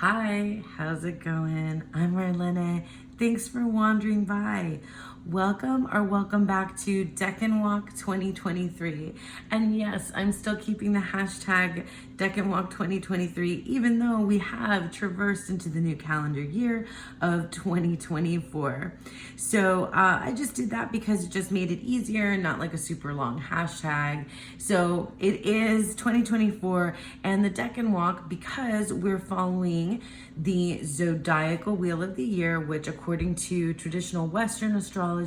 Hi, how's it going? I'm Marlene. Thanks for wandering by. Welcome back to Deck and Walk 2023. And yes, I'm still keeping the hashtag Deck and Walk 2023, even though we have traversed into the new calendar year of 2024. So I just did that because it just made it easier, not like a super long hashtag. So it is 2024 and the Deck and Walk because we're following the zodiacal wheel of the year, which according to traditional Western astrology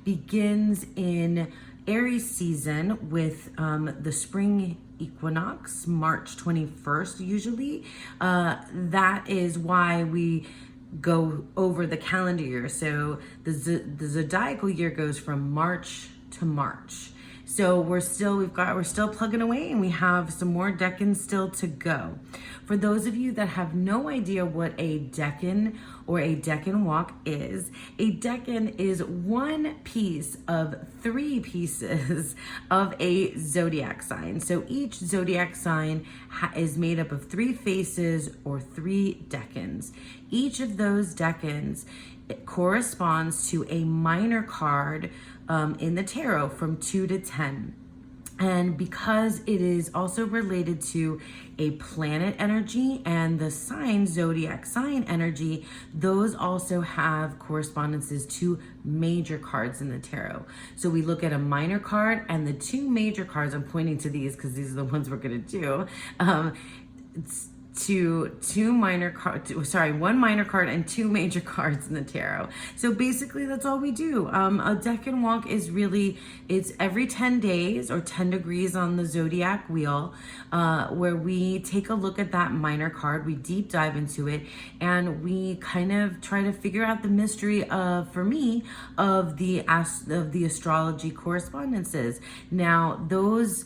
begins in Aries season with the spring equinox, March 21st usually. That is why we go over the calendar year. So the zodiacal year goes from March to March. So we're still plugging away and we have some more decans still to go. For those of you that have no idea what a decan or a decan walk is, a decan is one piece of three pieces of a zodiac sign. So each zodiac sign is made up of three faces or three decans. Each of those decans corresponds to a minor card in the tarot from 2 to 10. And because it is also related to a planet energy and the sign, zodiac sign energy, those also have correspondences to major cards in the tarot. So we look at a minor card and the two major cards, I'm pointing to these because these are the ones we're going to do. It's one minor card and two major cards in the tarot. So basically that's all we do. A deck and walk is really, it's every 10 days or 10 degrees on the zodiac wheel, where we take a look at that minor card, we deep dive into it, and we kind of try to figure out the mystery of, for me, of the astrology correspondences. Now those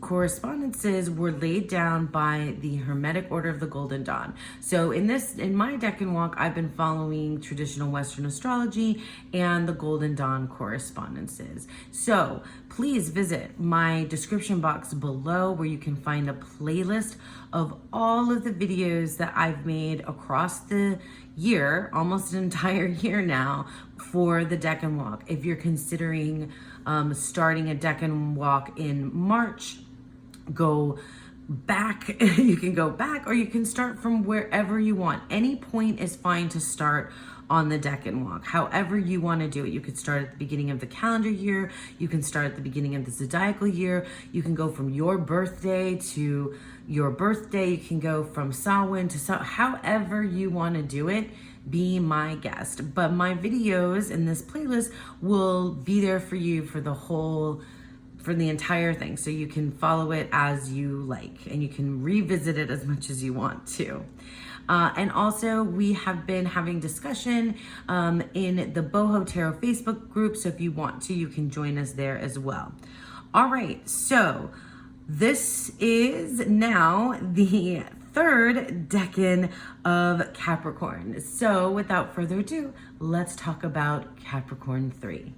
correspondences were laid down by the Hermetic Order of the Golden Dawn. So in my deck and walk, I've been following traditional Western astrology and the Golden Dawn correspondences. So please visit my description box below where you can find a playlist of all of the videos that I've made across the year, almost an entire year now, for the deck and walk. If you're considering starting a deck and walk in March, go back. You can go back or you can start from wherever you want. Any point is fine to start on the deck and walk, however you want to do it. You could start at the beginning of the calendar year, you can start at the beginning of the zodiacal year, you can go from your birthday to your birthday, you can go from Samhain to however you want to do it. Be my guest. But my videos in this playlist will be there for you for the entire thing, so you can follow it as you like and you can revisit it as much as you want to. And also we have been having discussion in the Boho Tarot Facebook group, so if you want to, you can join us there as well. All right, so this is now the third decan of Capricorn. So without further ado, let's talk about Capricorn 3.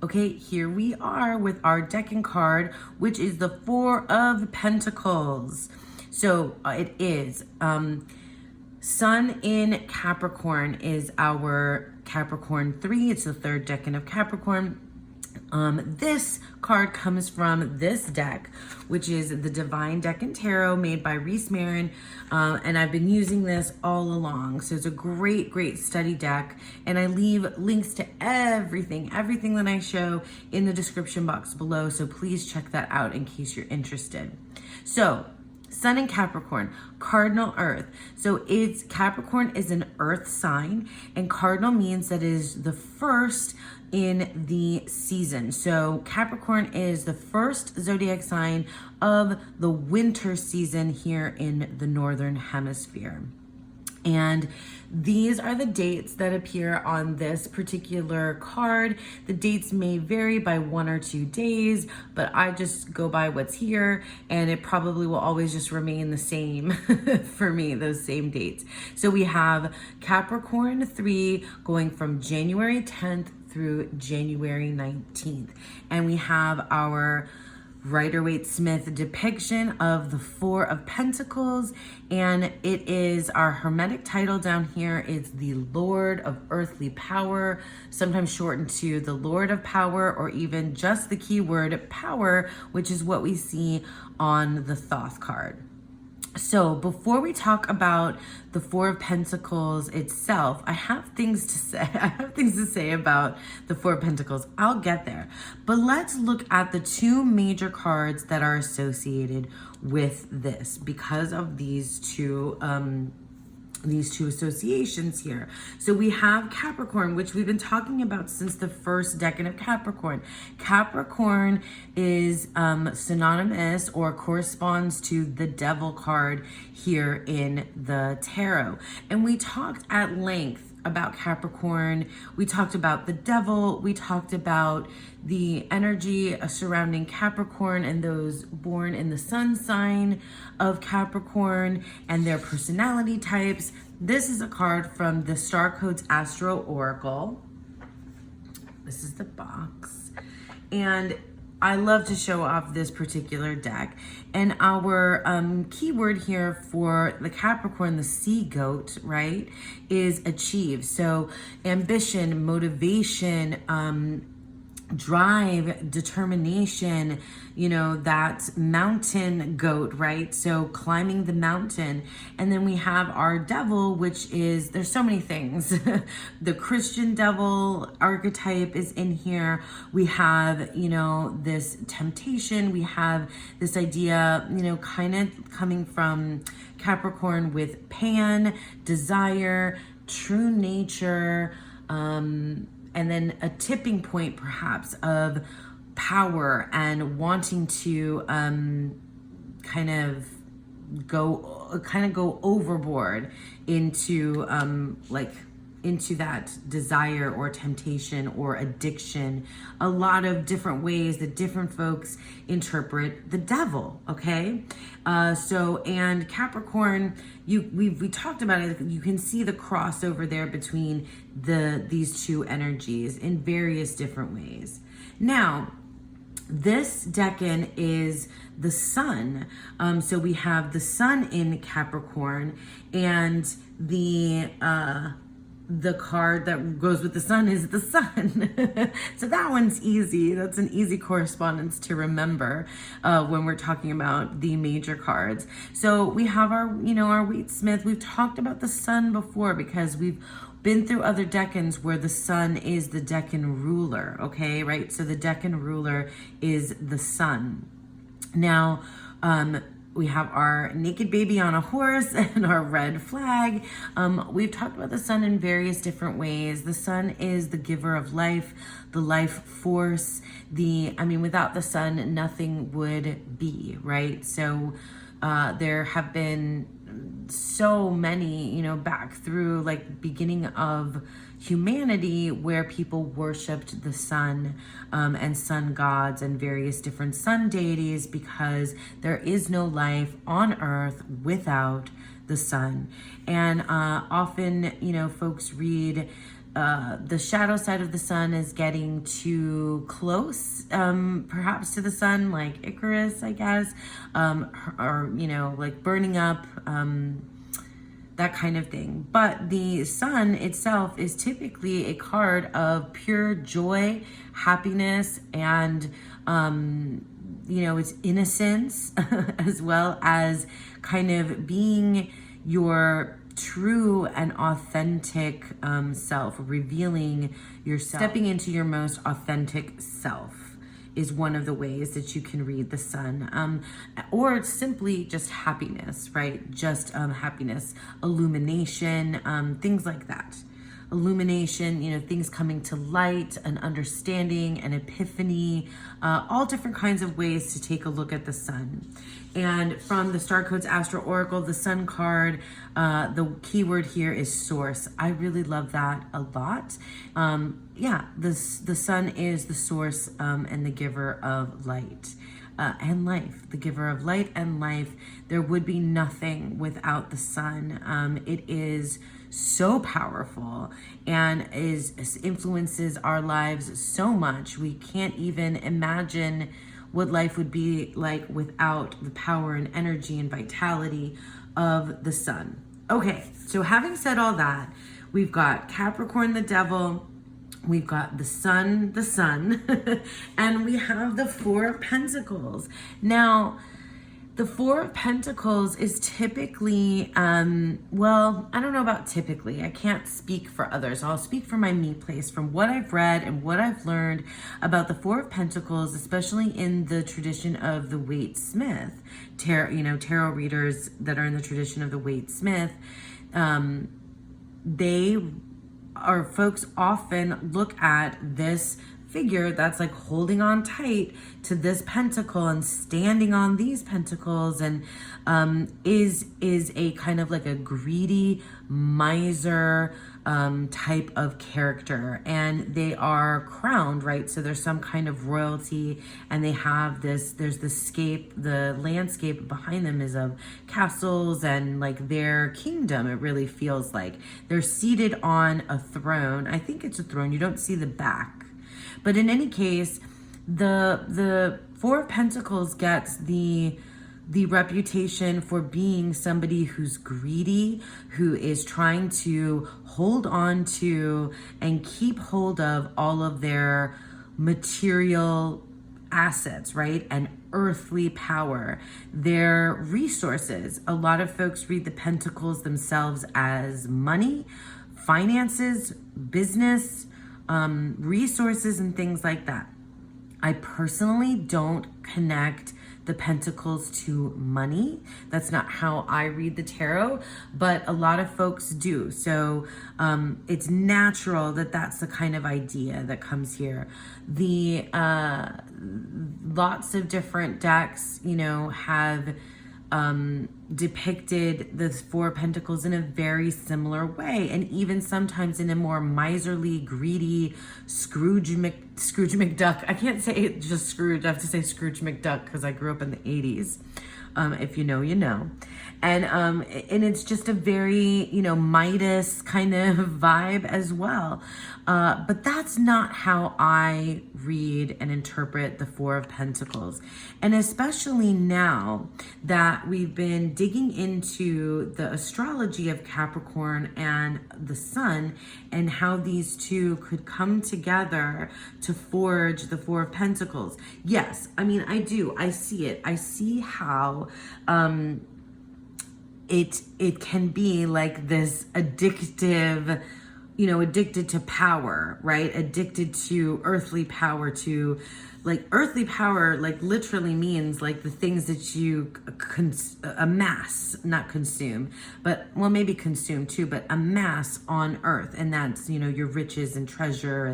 Okay, here we are with our decan card, which is the Four of Pentacles. So it is Sun in Capricorn is our Capricorn 3. It's the third decan of Capricorn. This card comes from this deck, which is the Divine Decan Tarot made by Reese Marin, and I've been using this all along. So it's a great study deck, and I leave links to everything that I show in the description box below, so please check that out in case you're interested. So Sun in Capricorn, cardinal earth. So Capricorn is an earth sign, and cardinal means that it is the first in the season. So Capricorn is the first zodiac sign of the winter season here in the Northern Hemisphere. And these are the dates that appear on this particular card. The dates may vary by 1 or 2 days, but I just go by what's here, and it probably will always just remain the same for me, those same dates. So we have Capricorn 3 going from January 10th through January 19th. And we have our Rider-Waite-Smith depiction of the Four of Pentacles, and it is our hermetic title down here is the Lord of Earthly Power, sometimes shortened to the Lord of Power, or even just the keyword power, which is what we see on the Thoth card. So before we talk about the Four of Pentacles itself, I have things to say. I have things to say about the Four of Pentacles. I'll get there. But let's look at the two major cards that are associated with this because of these two associations here. So we have Capricorn, which we've been talking about since the first decan of Capricorn. Capricorn is synonymous or corresponds to the Devil card here in the tarot. And we talked at length about Capricorn. We talked about the Devil. We talked about the energy surrounding Capricorn and those born in the sun sign of Capricorn and their personality types. This is a card from the Star Codes Astro Oracle. This is the box. And I love to show off this particular deck. And our keyword here for the Capricorn, the sea goat, right, is achieve. So ambition, motivation, drive, determination, you know, that mountain goat, right? So climbing the mountain. And then we have our devil, which is, there's so many things. The Christian devil archetype is in here. We have, you know, this temptation. We have this idea, you know, kind of coming from Capricorn with pan, desire, true nature, and then a tipping point perhaps of power and wanting to kind of go overboard into into that desire or temptation or addiction. A lot of different ways that different folks interpret the devil, okay? And Capricorn, we talked about it. You can see the crossover there between these two energies in various different ways. Now, this decan is the sun. So we have the sun in Capricorn, and the card that goes with the sun is the sun. So that one's easy. That's an easy correspondence to remember when we're talking about the major cards. So we have our Waite-Smith. We've talked about the sun before because we've been through other decans where the sun is the decan ruler, okay, right? So the decan ruler is the sun. Now, we have our naked baby on a horse and our red flag. We've talked about the sun in various different ways. The sun is the giver of life, the life force. Without the sun, nothing would be, right? So there have been so many, back through like beginning of humanity where people worshipped the sun and sun gods and various different sun deities because there is no life on earth without the sun. And often, folks read the shadow side of the sun is getting too close, perhaps to the sun, like Icarus, I guess, or like burning up, that kind of thing. But the sun itself is typically a card of pure joy, happiness, and its innocence, as well as kind of being your true and authentic self, revealing yourself, stepping into your most authentic self is one of the ways that you can read the sun, or simply just happiness, right? Just happiness, illumination, things like that. Illumination, things coming to light, an understanding, an epiphany, all different kinds of ways to take a look at the sun. And from the Star Codes Astro Oracle, the sun card, the keyword here is source. I really love that a lot. The sun is the source and the giver of light and life, the giver of light and life. There would be nothing without the sun. It is so powerful and influences our lives so much. We can't even imagine what life would be like without the power and energy and vitality of the sun. Okay, so having said all that, we've got Capricorn, the devil, we've got the sun, and we have the Four of Pentacles. Now, the Four of Pentacles is typically, well, I don't know about typically. I can't speak for others. I'll speak for my me place. From what I've read and what I've learned about the Four of Pentacles, especially in the tradition of the Waite-Smith, tarot readers that are in the tradition of the Waite-Smith, folks often look at this figure that's like holding on tight to this pentacle and standing on these pentacles, and is a kind of like a greedy miser type of character, and they are crowned, right? So there's some kind of royalty, and they have there's the landscape behind them is of castles and like their kingdom. It really feels like they're seated on a throne. I think it's a throne. You don't see the back. But in any case, the Four of Pentacles gets the reputation for being somebody who's greedy, who is trying to hold on to and keep hold of all of their material assets, right? And earthly power, their resources. A lot of folks read the Pentacles themselves as money, finances, business, resources, and things like that. I personally don't connect the Pentacles to money. That's not how I read the tarot, but a lot of folks do. So it's natural that that's the kind of idea that comes here. The lots of different decks, have depicted the Four of Pentacles in a very similar way, and even sometimes in a more miserly, greedy Scrooge McDuck. I can't say it just Scrooge. I have to say Scrooge McDuck because I grew up in the 80s. If you know, you know. And it's just a very, Midas kind of vibe as well. But that's not how I read and interpret the Four of Pentacles. And especially now that we've been digging into the astrology of Capricorn and the sun, and how these two could come together to forge the Four of Pentacles. Yes, I mean, I do. I see it. I see how it can be like this addictive, addicted to power, right? Addicted to earthly power, to like earthly power, like literally means like the things that you amass, not consume, but well, maybe consume too, but amass on earth. And that's, your riches and treasure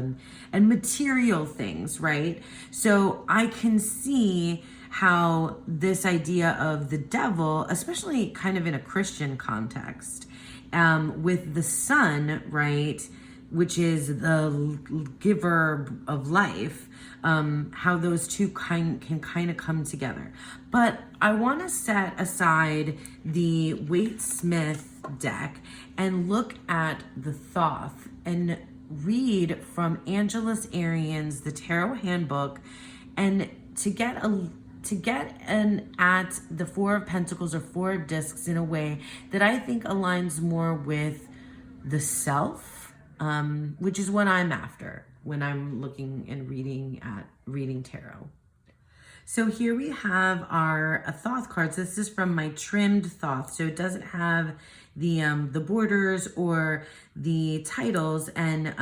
and material things, right? So I can see how this idea of the devil, especially kind of in a Christian context, with the sun, right, which is the giver of life, how those two can kind of come together. But I want to set aside the Waite-Smith deck and look at the Thoth and read from Angelus Arian's The Tarot Handbook, and to get at the Four of Pentacles or Four of Discs in a way that I think aligns more with the self, which is what I'm after when I'm looking and reading tarot. So here we have our Thoth cards. This is from my trimmed Thoth, so it doesn't have the borders or the titles, and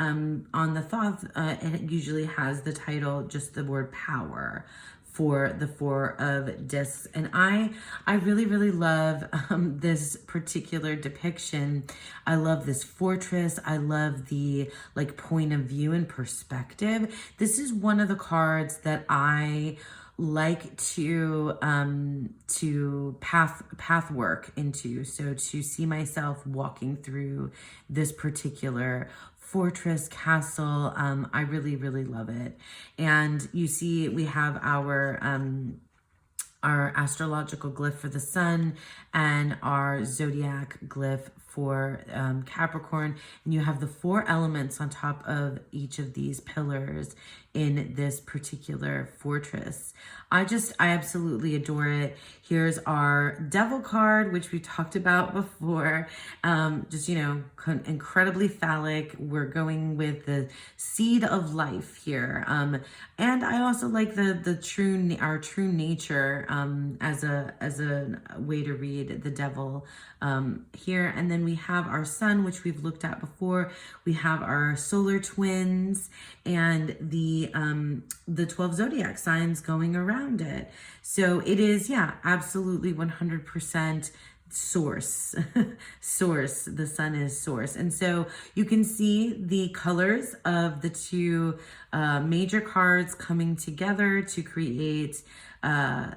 on the Thoth it usually has the title, just the word power, for the Four of Discs. And I really, really love this particular depiction. I love this fortress. I love the like point of view and perspective. This is one of the cards that I like to path work into. So to see myself walking through this particular fortress, castle, I really, really love it. And you see we have our our astrological glyph for the sun and our zodiac glyph for Capricorn. And you have the 4 elements on top of each of these pillars in this particular fortress. I absolutely adore it. Here's our devil card, which we talked about before. Just, incredibly phallic. We're going with the seed of life here. And I also like our true nature as a way to read the devil here. And then we have our sun, which we've looked at before. We have our solar twins and the 12 zodiac signs going around it. So it is, absolutely 100% source. Source. The sun is source. And so you can see the colors of the 2 major cards coming together to create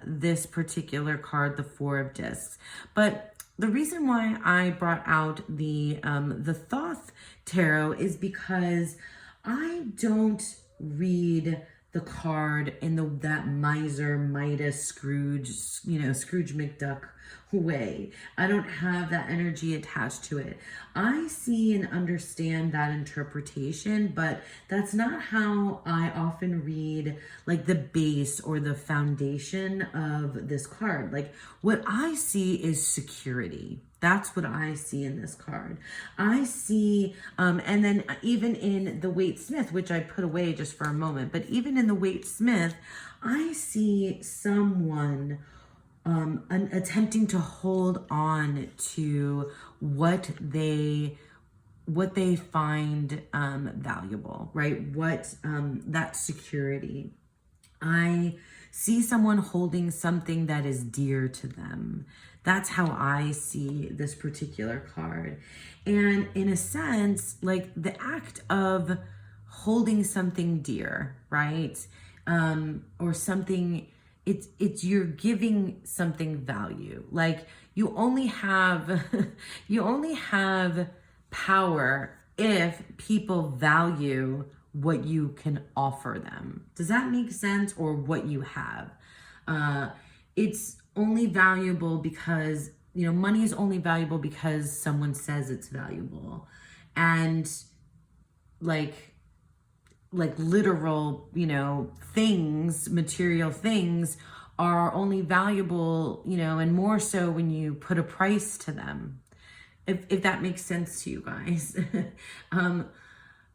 this particular card, the 4 of discs. But the reason why I brought out the Thoth tarot is because I don't read the card in that miser, Midas, Scrooge, Scrooge McDuck way. I don't have that energy attached to it. I see and understand that interpretation, but that's not how I often read like the base or the foundation of this card. Like what I see is security. That's what I see in this card. I see, and then even in the Waite Smith, which I put away just for a moment, but even in the Waite Smith, I see someone attempting to hold on to what they find valuable, right? That security. I see someone holding something that is dear to them. That's how I see this particular card. And in a sense, like the act of holding something dear, right? Or something, it's you're giving something value. Like you only have power if people value what you can offer them. Does that make sense? Or what you have. It's only valuable because, money is only valuable because someone says it's valuable. And like literal, things, material things are only valuable, and more so when you put a price to them. If that makes sense to you guys.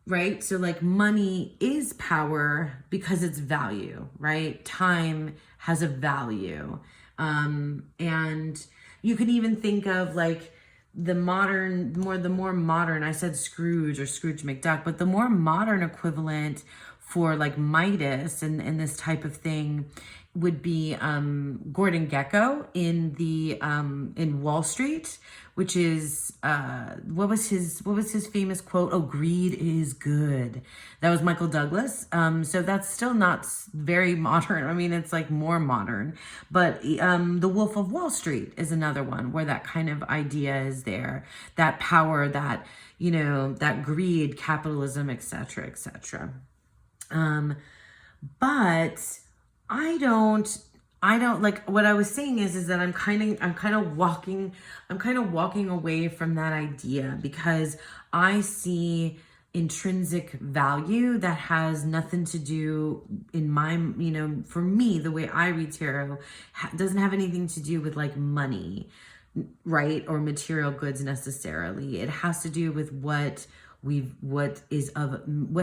Right? So like money is power because it's value, right? Time has a value. And you can even think of like the more modern, I said Scrooge or Scrooge McDuck, but the more modern equivalent for like Midas and this type of thing would be Gordon Gekko in Wall Street, which is what was his famous quote? Oh, greed is good. That was Michael Douglas. So that's still not very modern. I mean, it's like more modern. But The Wolf of Wall Street is another one where that kind of idea is there. That power, that that greed, capitalism, etc., etc. But I don't like what I was saying is that I'm kind of walking away from that idea because I see intrinsic value that has nothing to do in my, for me, the way I read tarot doesn't have anything to do with like money, right? Or material goods necessarily. It has to do with what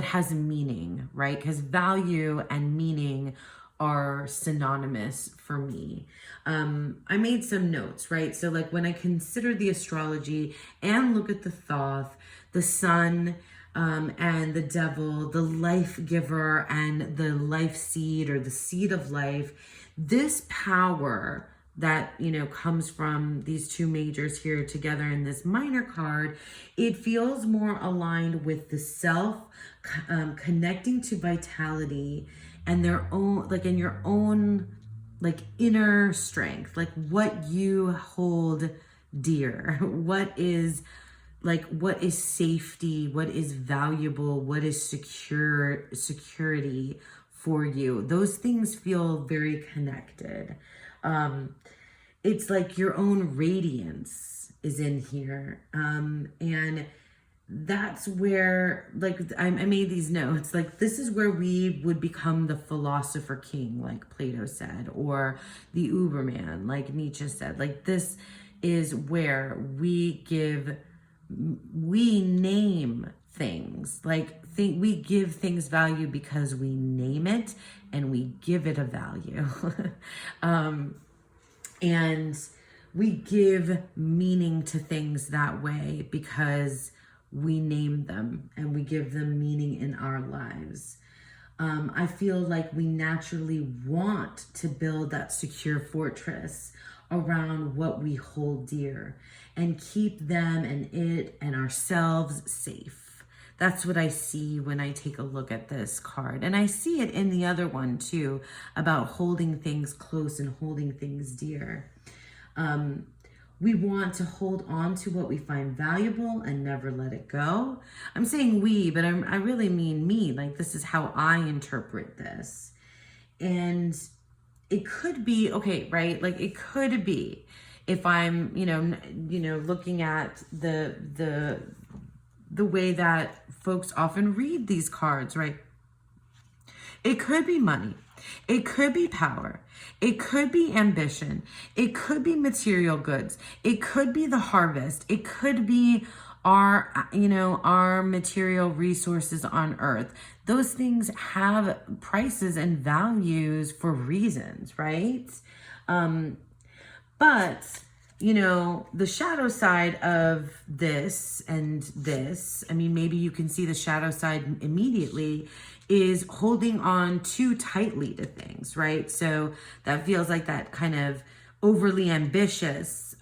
has meaning, right? Because value and meaning are synonymous for me. I made some notes, right? So like when I consider the astrology and look at the Thoth, the sun, and the devil, the life giver and the life seed or the seed of life, this power that, comes from these 2 majors here together in this minor card, it feels more aligned with the self, connecting to vitality and their own, like in your own, like inner strength, like what you hold dear, what is safety, what is valuable, what is security for you. Those things feel very connected. It's like your own radiance is in here. And that's where, like, I made these notes, like, this is where we would become the philosopher king, like Plato said, or the Uberman, like Nietzsche said. Like, this is where we name things, like, we give things value because we name it and we give it a value. And we give meaning to things that way because we name them and we give them meaning in our lives. I feel like we naturally want to build that secure fortress around what we hold dear and keep them and it and ourselves safe. That's what I see when I take a look at this card. And I see it in the other one too, about holding things close and holding things dear. We want to hold on to what we find valuable and never let it go. I'm saying we, but I really mean me. Like, this is how I interpret this. And it could be, okay, right? Like, it could be if I'm, looking at the way that folks often read these cards, right? It could be money. It could be power. It could be ambition. It could be material goods. It could be the harvest. It could be our material resources on earth. Those things have prices and values for reasons, right? But the shadow side of this and this, I mean, maybe you can see the shadow side immediately, is holding on too tightly to things, right? So that feels like that kind of overly ambitious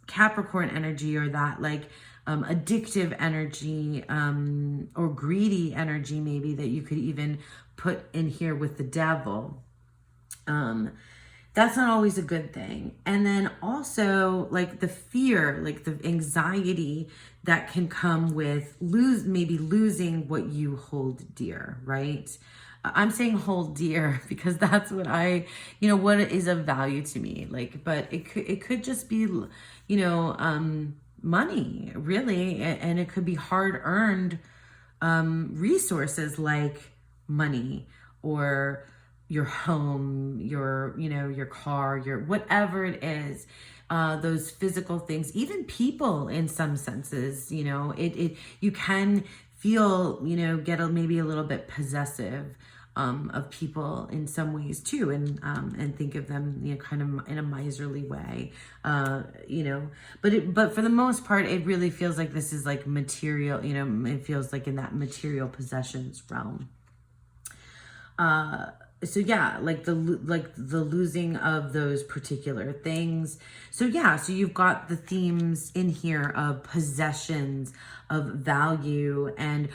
Capricorn energy, or that like addictive energy, or greedy energy, maybe, that you could even put in here with the devil. That's not always a good thing. And then also, like, the fear, like the anxiety that can come with losing what you hold dear, right? I'm saying hold dear because that's what what is of value to me. Like, but it could just be, money, really. And it could be hard earned resources like money, or your home, your car, your whatever it is, those physical things, even people in some senses, you can feel, get maybe a little bit possessive of people in some ways too, and think of them, kind of in a miserly way, but for the most part, it really feels like this is like material, it feels like in that material possessions realm. So yeah, like the losing of those particular things. So yeah, so you've got the themes in here of possessions, of value, and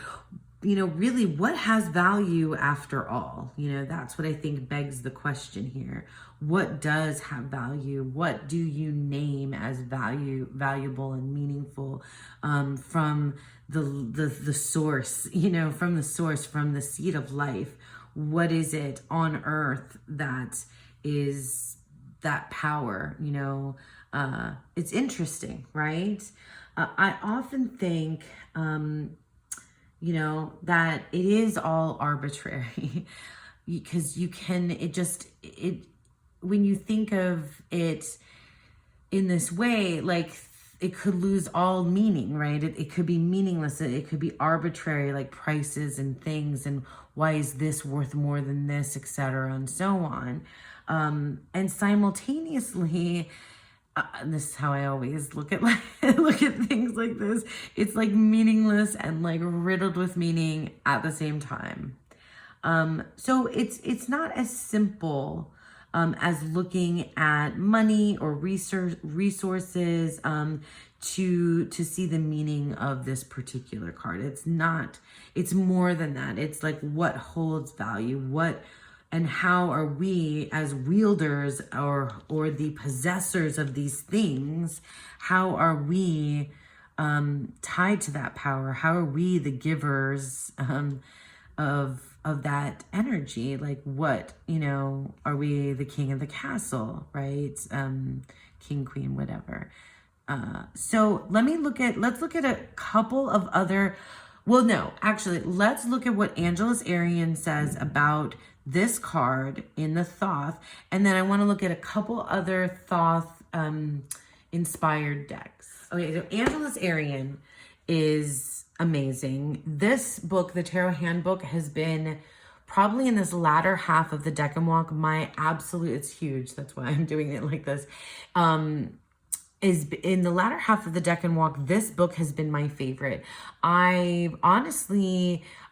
really, what has value after all? That's what I think begs the question here. What does have value? What do you name as valuable and meaningful, from the source, from the source, from the seed of life? What is it on earth that is that power? It's interesting, right? I often think, that it is all arbitrary because when you think of it in this way, like, it could lose all meaning, right? It could be meaningless. It could be arbitrary, like prices and things, and why is this worth more than this, etc., and so on. And simultaneously, this is how I always look at things like this. It's like meaningless and like riddled with meaning at the same time. So it's not as simple as looking at money or resources to see the meaning of this particular card. It's more than that. It's like, what holds value, and how are we as wielders or the possessors of these things, how are we tied to that power? How are we the givers of that energy. Like, what, you know, are we the king of the castle, right? King, queen, whatever. So let's look at a couple of other, well, no, actually, let's look at what Angelus Arian says about this card in the Thoth. And then I want to look at a couple other Thoth inspired decks. Okay, so Angelus Arian is amazing. This book, the Tarot Handbook, has been probably in this latter half of the Deck and Walk, my absolute, it's huge. That's why I'm doing it like this. Is in the latter half of the Deck and Walk, this book has been my favorite. I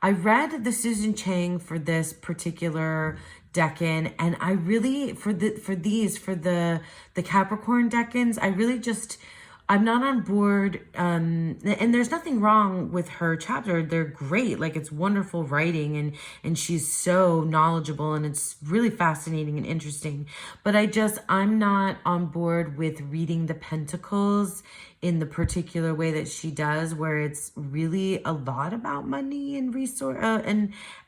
read the Susan Chang for this particular Decan, and I really, for the Capricorn Decans, I really just, I'm not on board, and there's nothing wrong with her chapter. They're great. Like, it's wonderful writing, and she's so knowledgeable, and it's really fascinating and interesting. But I'm not on board with reading the Pentacles in the particular way that she does, where it's really a lot about money and resource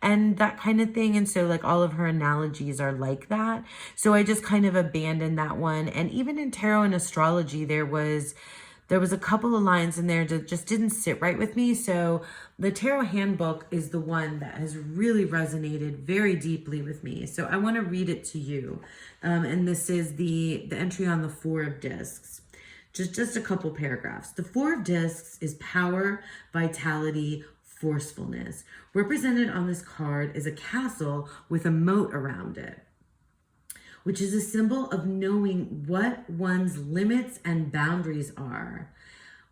and that kind of thing. And so, like, all of her analogies are like that. So I just kind of abandoned that one. And even in tarot and astrology, there was a couple of lines in there that just didn't sit right with me. So the Tarot Handbook is the one that has really resonated very deeply with me. So I want to read it to you. And this is the entry on the Four of Discs. Just a couple paragraphs. The Four of Discs is power, vitality, forcefulness. Represented on this card is a castle with a moat around it, which is a symbol of knowing what one's limits and boundaries are,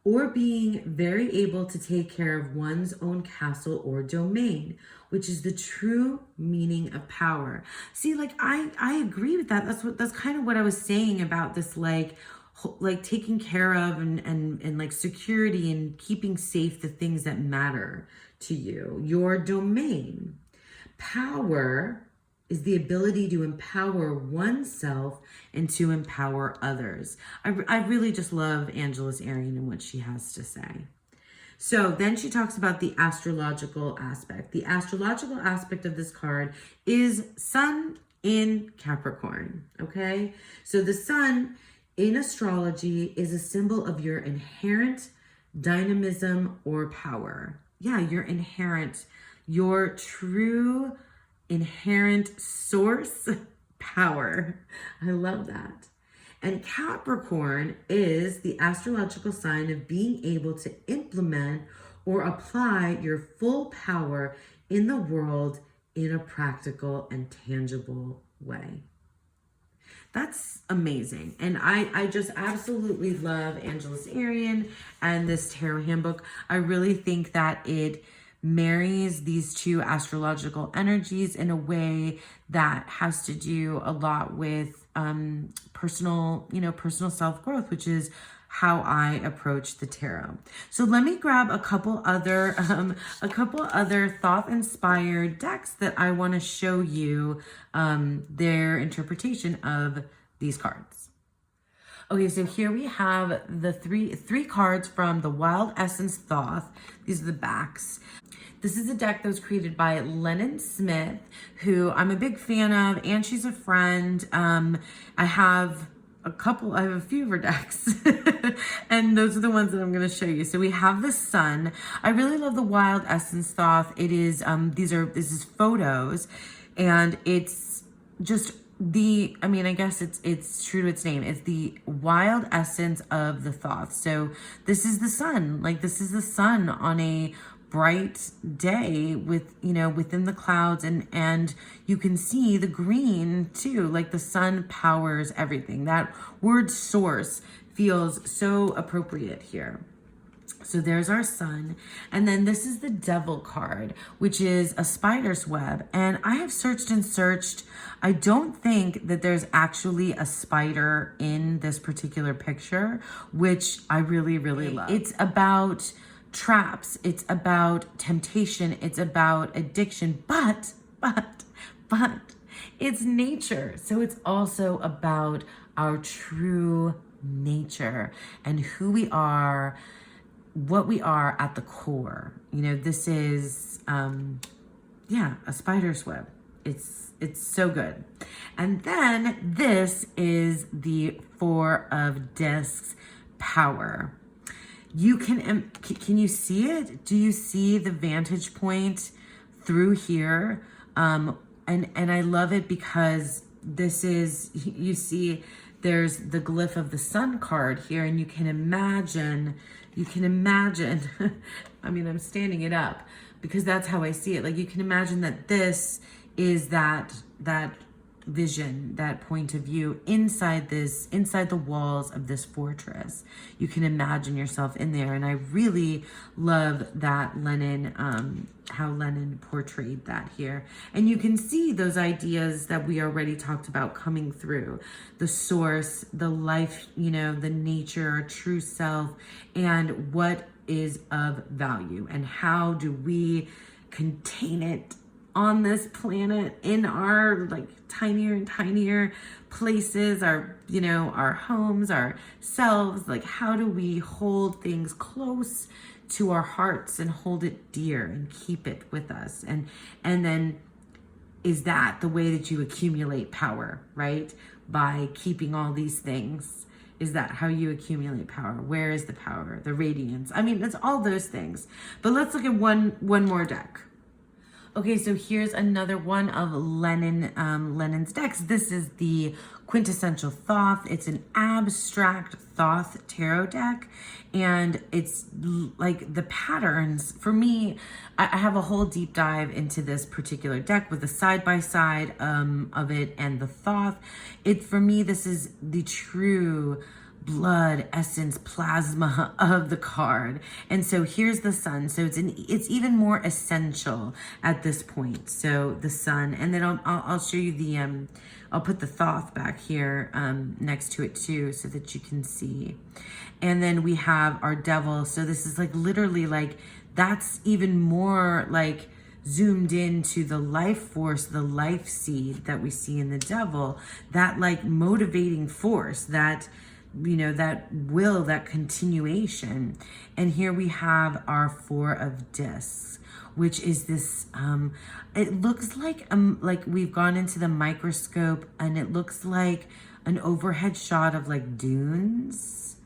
or being very able to take care of one's own castle or domain, which is the true meaning of power. See, like, I agree with that. That's kind of what I was saying about this, like taking care of and like security and keeping safe the things that matter to you, your domain. Power is the ability to empower oneself and to empower others. I really just love Angelus Arian and what she has to say. So then she talks about the astrological aspect. The astrological aspect of this card is Sun in Capricorn, okay? So the Sun in astrology is a symbol of your inherent dynamism or power. Yeah, your true inherent source power. I love that. And Capricorn is the astrological sign of being able to implement or apply your full power in the world in a practical and tangible way. That's amazing. And I just absolutely love Angelus Arian and this Tarot Handbook. I really think that it marries these two astrological energies in a way that has to do a lot with personal self-growth, which is how I approach the tarot. So let me grab a couple other Thoth-inspired decks that I want to show you their interpretation of these cards. Okay, so here we have the three cards from the Wild Essence Thoth. These are the backs. This is a deck that was created by Lennon Smith, who I'm a big fan of, and she's a friend. I have a few of her decks, and those are the ones that I'm going to show you. So we have the Sun. I really love the Wild Essence Thoth. It is, this is photos, and it's just I guess it's true to its name. It's the wild essence of the Thoth. So this is the sun. Like, this is the sun on a bright day within the clouds, and you can see the green too. Like, the sun powers everything. That word source feels so appropriate here. So there's our sun. And then this is the Devil card, which is a spider's web. And I have searched and searched. I don't think that there's actually a spider in this particular picture, which I really, really love. It's about traps. It's about temptation. It's about addiction. But it's nature. So it's also about our true nature and who we are, what we are at the core. This is yeah, a spider's web. It's so good. And then this is the Four of Discs, power. You can you see it? Do you see the vantage point through here? And I love it because this is, you see there's the glyph of the sun card here, and you can imagine, I mean, I'm standing it up because that's how I see it. Like, you can imagine that this is that vision, that point of view inside the walls of this fortress. You can imagine yourself in there. And I really love that Lenin, how Lenin portrayed that here. And you can see those ideas that we already talked about coming through: the source, the life, the nature, our true self, and what is of value, and how do we contain it on this planet, in our like tinier and tinier places, our homes, our selves. Like, how do we hold things close to our hearts and hold it dear and keep it with us? And then, is that the way that you accumulate power, right? By keeping all these things. Is that how you accumulate power? Where is the power? The radiance. I mean, it's all those things. But let's look at one more deck. Okay, so here's another one of Lenin's decks. This is the Quintessential Thoth. It's an abstract Thoth tarot deck, and it's like the patterns. For me, I have a whole deep dive into this particular deck with the side-by-side of it and the Thoth. For me, this is the true blood essence plasma of the card. And so here's the sun. So it's even more essential at this point. So the sun, and then I'll show you the I'll put the Thoth back here next to it too, so that you can see. And then we have our devil. So this is like literally like, that's even more like zoomed into the life force, the life seed that we see in the devil, that like motivating force, that that will, that continuation. And here we have our Four of Discs, which is this, it looks like we've gone into the microscope, and it looks like an overhead shot of like dunes.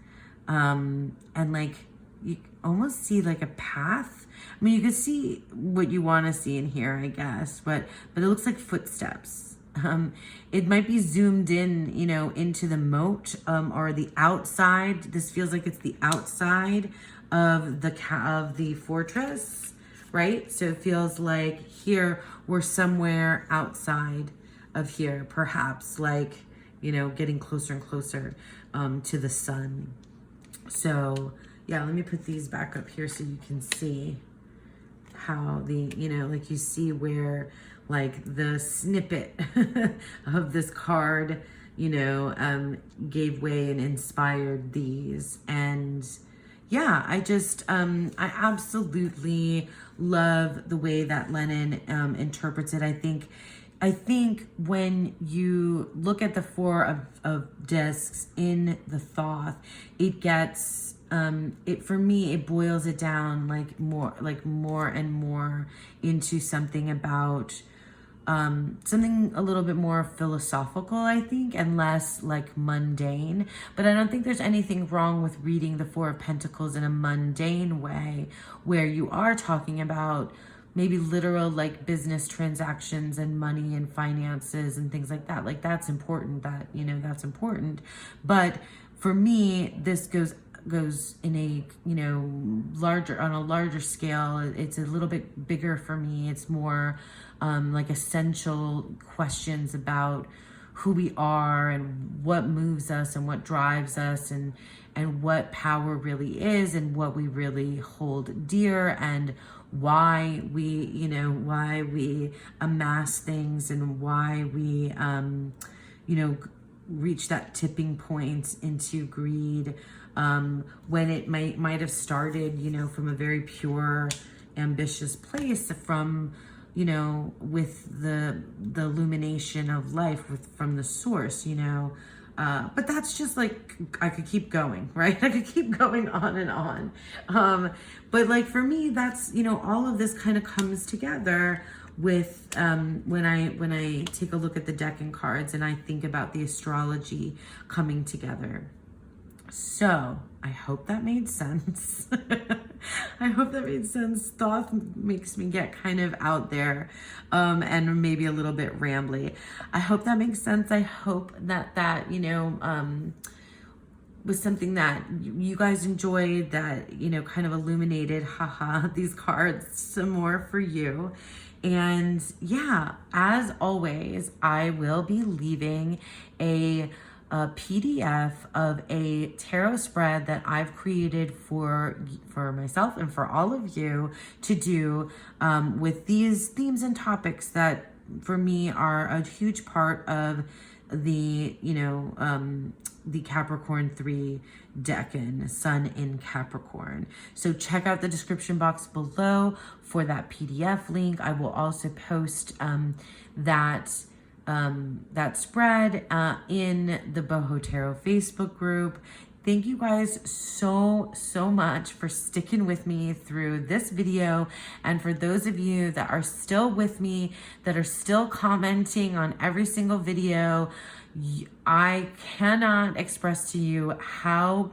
And like, you almost see like a path. I mean, you could see what you want to see in here, I guess, but it looks like footsteps. It might be zoomed in, into the moat, or the outside. This feels like it's the outside of the fortress, right? So it feels like here we're somewhere outside of here, perhaps like, getting closer and closer to the sun. So yeah, let me put these back up here so you can see how the, like you see where like the snippet of this card, gave way and inspired these. And yeah, I absolutely love the way that Lenin interprets it. I think when you look at the Four of Discs in the Thoth, it gets, for me, it boils it down like more and more into something about, something a little bit more philosophical, I think, and less like mundane. But I don't think there's anything wrong with reading the Four of Pentacles in a mundane way, where you are talking about maybe literal like business transactions and money and finances and things like that. Like, that's important, that's important. But for me, this goes in a, on a larger scale. It's a little bit bigger for me. It's more like essential questions about who we are and what moves us and what drives us, and what power really is, and what we really hold dear, and why we amass things, and why we reach that tipping point into greed, when it might have started from a very pure, ambitious place, from with the illumination of life from the source, but that's just like, I could keep going, right? I could keep going on and on. But like, for me, that's, all of this kind of comes together with when I take a look at the deck and cards and I think about the astrology coming together. So I hope that made sense. I hope that made sense. Thoth makes me get kind of out there and maybe a little bit rambly. I hope that makes sense. I hope that you know, was something that you guys enjoyed, that, you know, kind of illuminated, these cards some more for you. And yeah, as always, I will be leaving a PDF of a tarot spread that I've created for myself and for all of you to do with these themes and topics that for me are a huge part of the, you know, the Capricorn 3 decan, Sun in Capricorn. So check out the description box below for that PDF link. I will also post that spread in the Boho Tarot Facebook group. Thank you guys so much for sticking with me through this video. And for those of you that are still with me, that are still commenting on every single video, I cannot express to you how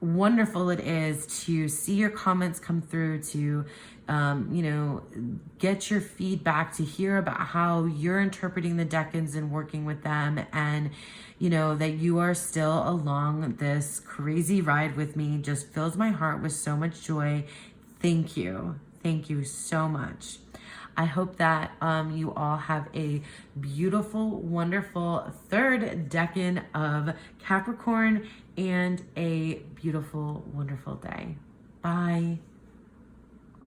wonderful it is to see your comments come through, to you know, get your feedback, to hear about how you're interpreting the decans and working with them, and you know that you are still along this crazy ride with me. Just fills my heart with so much joy. Thank you so much. I hope that you all have a beautiful, wonderful third decan of Capricorn and a beautiful, wonderful day. Bye.